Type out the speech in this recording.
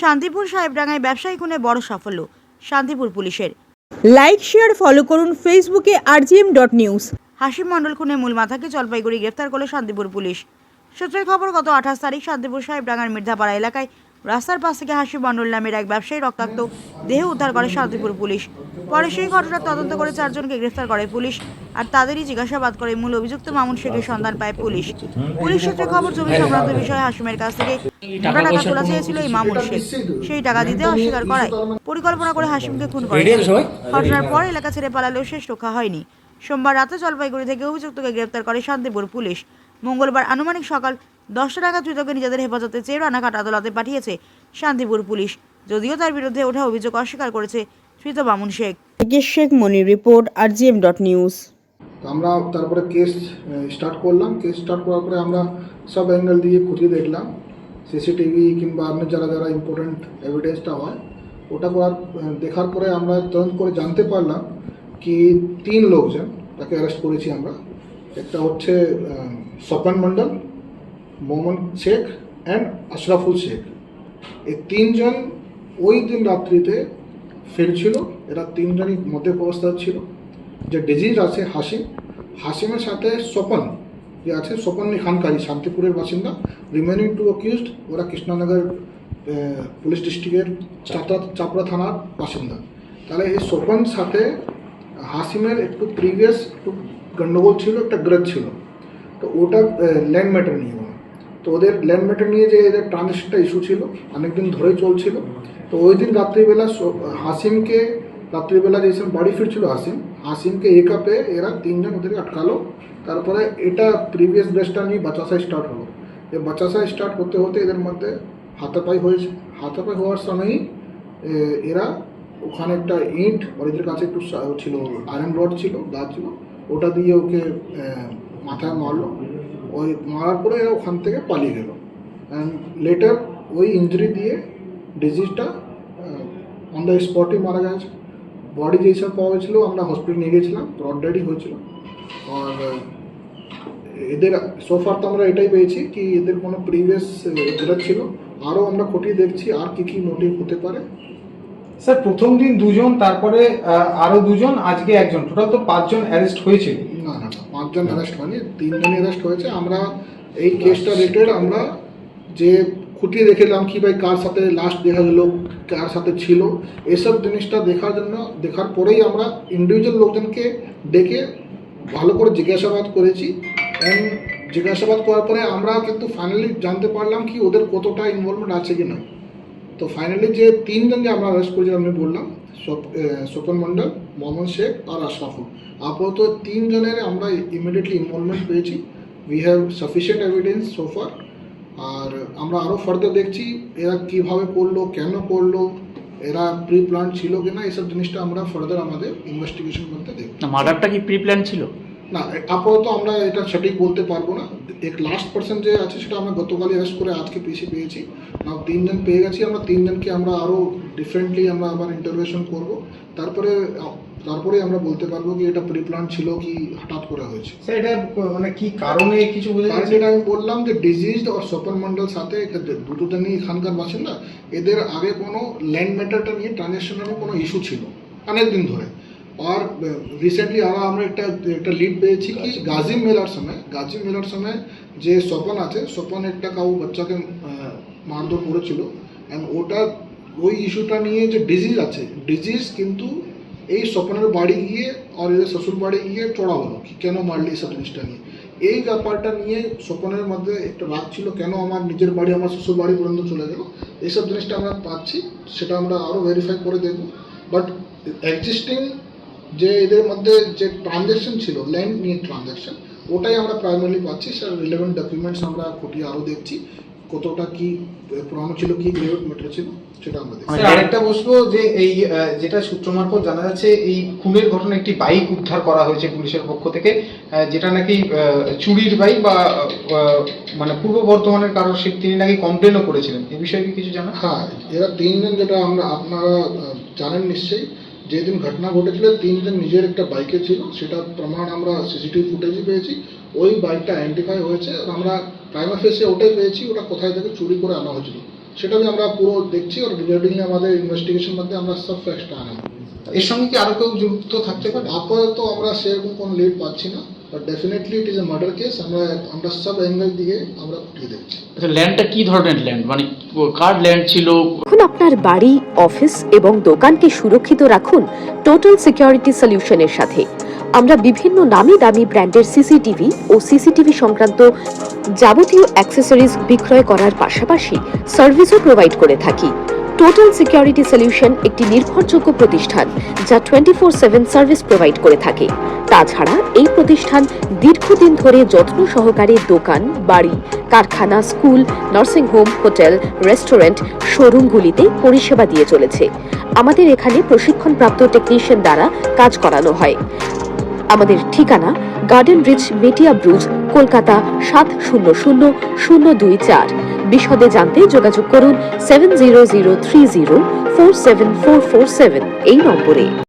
শান্তিপুর সাহেবডাঙ্গায় ব্যবসায়ী খুনে বড় সাফল্য শান্তিপুর পুলিশের। লাইক শেয়ার ফলো করুন ফেসবুকে rgm.news। হাসিম মণ্ডল খুনে মূল মাথাকে জলপাইগুড়ি গ্রেফতার করল শান্তিপুর পুলিশ। সূত্রের খবর, গত 28 তারিখ শান্তিপুর সাহেবডাঙ্গার মির্ধাপাড়া এলাকায় রাস্তার পাশ থেকে হাসিম মণ্ডল নামের এক ব্যবসায়ী রক্তাক্ত দেহ উদ্ধার করে শান্তিপুর পুলিশ। পরে সেই ঘটনার তদন্ত করে 4 জনকে গ্রেফতার করে পুলিশ, আর তাদেরই জিজ্ঞাসাবাদ করে মূল অভিযুক্ত মামুন শেখের সন্ধান পায় পুলিশ। পুলিশ সূত্রে খবর, জমি সংক্রান্ত বিষয়ে হাসিমের কাছ থেকে মোটা টাকা তোলা চেয়েছিল এই মামুন শেখ। সেই টাকা দিতে অস্বীকার করায় পরিকল্পনা করে হাসিমকে খুন করে। ঘটনার পর এলাকা ছেড়ে পালালেও শেষ রক্ষা হয়নি। সোমবার রাতে জলপাইগুড়ি থেকে অভিযুক্তকে গ্রেফতার করে শান্তিপুর পুলিশ। মঙ্গলবার আনুমানিক সকাল 10টা নাগাদ ধৃতকে নিজেদের হেফাজতে চেয়ে রানাঘাট আদালতে পাঠিয়েছে শান্তিপুর পুলিশ। যদিও তার বিরুদ্ধে ওঠা অভিযোগ অস্বীকার করেছে ধৃত মামুন শেখ। শেখ মনির রিপোর্ট, rgm.news। আমরা তারপরে কেস স্টার্ট করলাম। কেস স্টার্ট করার পরে আমরা সব অ্যাঙ্গেল দিয়ে খুঁটিয়ে দেখলাম, সিসিটিভি কিংবা আপনার যারা যারা ইম্পর্টেন্ট এভিডেন্সটা হয় ওটা দেখার পরে আমরা তদন্ত করে জানতে পারলাম কি 3 লোকজন তাকে অ্যারেস্ট করেছি আমরা। একটা হচ্ছে স্বপন মণ্ডল, মোহাম্মদ শেখ অ্যান্ড আশরাফুল শেখ। এই 3 জন ওই দিন রাত্রিতে ফিরছিল। এরা 3 জনই মদ্যপ অবস্থায় ছিল। যে ডিজিজ আছে হাসিমের সাথে স্বপন যে আছে, স্বপন খানকারি শান্তিপুরের বাসিন্দা। রিমেনিং 2 অ্যাকিউজড ওরা কৃষ্ণনগর পুলিশ ডিস্ট্রিক্টের চাপড়া থানার বাসিন্দা। তাহলে এই স্বপন সাথে হাসিমের একটু প্রিভিয়াস একটু গণ্ডগোল ছিল, একটা গ্রেজ ছিল। তো ওটা ল্যান্ড ম্যাটার নিয়ে, তো ওদের ল্যান্ড ম্যাটার নিয়ে যে এদের ট্রানজেকশনটা ইস্যু ছিল অনেকদিন ধরেই চলছিল। তো ওই দিন রাত্রিবেলা হাসিমকে রাত্রিবেলা যে বাড়ি ফিরছিল হাসিমকে একা পেয়ে এরা 3 জন ওদেরকে আটকালো। তারপরে এটা প্রিভিয়াস ড্রেসটা নিয়ে বাচাসাই স্টার্ট হলো। এই বাচাসাই স্টার্ট হতে হতে এদের মধ্যে হাতাপাই হয়েছে। হাতাপাই হওয়ার সময়ই এরা ওখানে একটা ইঁট আর এদের কাছে একটু ছিল আয়রন রড ছিল, দা ছিল, ওটা দিয়ে ওকে মাথায় মারলো। ওই মারার পরে এরা ওখান থেকে পালিয়ে গেল। অ্যান্ড লেটার ওই ইঞ্জুরি দিয়ে ডিজিজটা অন দ্য স্পটই মারা গেছে। বডি যেসব পাওয়া হয়েছিল আমরা হসপিটাল নিয়ে গেছিলাম, ব্রড ডেডই হয়েছিল। আর এদের সোফার তো আমরা এটাই পেয়েছি কি এদের কোনো প্রিভিয়াস গ্রেড ছিল। আরও আমরা খতিয়ে দেখছি আর কী মোটিভ হতে পারে। স্যার, প্রথম দিন 2 জন, তারপরে আরও 2 জন, আজকে 1 জন, টোটাল তো 5 জন অ্যারেস্ট হয়েছিল। না 5 জন অ্যারেস্ট হয়নি, 3 জনই অ্যারেস্ট হয়েছে। আমরা এই কেসটা রিলেটেড আমরা যে খুঁটিয়ে দেখলাম কি ভাই কার সাথে লাস্ট দেখা গেল, কার সাথে ছিল, এসব জিনিসটা দেখার পরেই আমরা ইন্ডিভিজুয়াল লোকজনকে ডেকে ভালো করে জিজ্ঞাসাবাদ করেছি। অ্যান্ড জিজ্ঞাসাবাদ করার পরে আমরা কিন্তু ফাইনালি জানতে পারলাম কি ওদের কতটা ইনভলভমেন্ট আছে কি না। তো ফাইনালি যে 3 জন যে আমরা অ্যারেস্ট করেছি, আমি বললাম স্বপন মণ্ডল, মোহাম্মদ শেখ আর আশরাফুল, আপাতত 3 জনের আমরা ইমিডিয়েটলি ইনভলভমেন্ট পেয়েছি। উই হ্যাভ সাফিসিয়েন্ট এভিডেন্স সোফার। আর আমরা আরও ফার্দার দেখছি এরা কীভাবে করলো, কেন করলো, এরা প্রি প্ল্যান ছিল কিনা, এইসব জিনিসটা আমরা ফার্দার আমাদের ইনভেস্টিগেশন করতে দেখব। মার্ডারটা কি প্রি প্ল্যান ছিল? না, আপাতত আমরা এটা সঠিক বলতে পারবো না। এক লাস্ট পার্সন যে আছে সেটা আমরা গতকালই অ্যারেস্ট করে আজকে পেয়েছি। 3 জন পেয়ে গেছি আমরা। 3 জনকে আমরা আরও ডিফারেন্টলি আমরা আবার ইন্টারভিউশন করব। তারপরে আমরা বলতে পারবো কি এটা প্রি প্ল্যান ছিল কি হঠাৎ করে হয়েছে। স্যার, এটা মানে কি কারণে কিছু বোঝা যাচ্ছে? যেটা আমি বললাম যে ডিজিজড আর স্বপন মণ্ডল সাথে দুজনই এখানকার বাসিন্দা। এদের আগে কোনো ল্যান্ড ম্যাটারটা নিয়ে ট্রানজ্যাকশনের কোনো ইস্যু ছিল অনেক দিন ধরে। আর রিসেন্টলি আমরা একটা লিড পেয়েছি কি গাজী মেলার সময় যে স্বপন আছে, স্বপন একটা বাচ্চাকে মারধর করেছিল। অ্যান্ড ওই ইস্যুটা নিয়ে যে ডিজিজ কিন্তু এই স্বপনের বাড়ি গিয়ে আর এদের শ্বশুর বাড়ি গিয়ে চড়া হলো কি কেন মারলি, এইসব জিনিসটা নিয়ে। এই ব্যাপারটা নিয়ে স্বপনের মধ্যে একটা রাগ ছিল, কেন আমার নিজের বাড়ি আমার শ্বশুর বাড়ি পর্যন্ত চলে গেল। এইসব জিনিসটা আমরা পাচ্ছি, সেটা আমরা আরও ভেরিফাই করে দেখব। বাট এক্সিস্টিং যে এদের মধ্যে যে ট্রানজ্যাকশন ছিল, ল্যান্ড নিয়ে ট্রানজ্যাকশন, ওটাই আমরা প্রাইমারি পাচ্ছি। স্যার, রিলেভেন্ট ডকুমেন্টস আমরা খুঁটিয়ে আরও দেখছি কতটা কি পুরানো ছিল, কি গ্রেভ ম্যাটার ছিল, সেটা আমরা দেখছি। আরেকটা বসবো যে এই যেটা সূত্র মারফত জানা যাচ্ছে এই খুনের ঘটনা একটি বাইক উদ্ধার করা হয়েছে পুলিশের পক্ষ থেকে, যেটা নাকি চুরির বাইক বা মানে পূর্ব বর্ধমানের কারোর তিনি নাকি কমপ্লেনও করেছিলেন। এই বিষয়ে কি কিছু জানা? হ্যাঁ, এরা 3 জন, যেটা আপনারা জানেন নিশ্চয়ই, যেদিন ঘটনা ঘটেছিল 3 জন নিজের একটা বাইকে ছিল। সেটা প্রমাণ আমরা সিসিটিভি ফুটেজে পেয়েছি। ওই বাইকটা আইডেন্টিফাই হয়েছে। আমরা প্রাইমা ফেসে ওটাই পেয়েছি ওটা কোথায় থেকে চুরি করে আনা হয়েছিল। সেটা भी আমরা পুরো দেখছি और রিগার্ডিং আমাদের ইনভেস্টিগেশন মধ্যে আমরা সব ফ্যাক্টটা আনব। এর সঙ্গে কি আরো কেউ যুক্ত থাকতে পারে? আপাতত আমরা সেরকম কোনো লিড পাচ্ছি না, but definitely it is a murder case. আমরা সব অ্যাঙ্গেল দিয়ে আমরা খুঁটিয়ে দেখছি। আচ্ছা, ল্যান্ডটা কি ধরনের ল্যান্ড, মানে কার ল্যান্ড ছিল? এখন আপনার বাড়ি, অফিস এবং দোকানকে সুরক্ষিত রাখুন টোটাল সিকিউরিটি সলিউশনের সাথে। আমরা বিভিন্ন নামি দামি ব্র্যান্ডের সিসিটিভি ও সিসিটিভি সংক্রান্ত যাবতীয় অ্যাক্সেসরিজ বিক্রয় করার পাশাপাশি সার্ভিসও প্রোভাইড করে থাকি। টোটাল সিকিউরিটি সলিউশন একটি নির্ভরযোগ্য প্রতিষ্ঠান যা 24/7 সার্ভিস প্রোভাইড করে থাকে। তাছাড়া এই প্রতিষ্ঠান দীর্ঘদিন ধরে যত্ন সহকারে দোকান, বাড়ি, কারখানা, school, nursing home, hotel, restaurant, শোরুমগুলিতে পরিষেবা দিয়ে চলেছে। আমাদের এখানে প্রশিক্ষণপ্রাপ্ত টেকনিশিয়ান দ্বারা কাজ করানো হয়। আমাদের ঠিকানা গার্ডেন রিচ, মেটিয়া ব্রুজ, কলকাতা 700024। বিশদে জানতে যোগাযোগ করুন 7003047447 এই নম্বরে।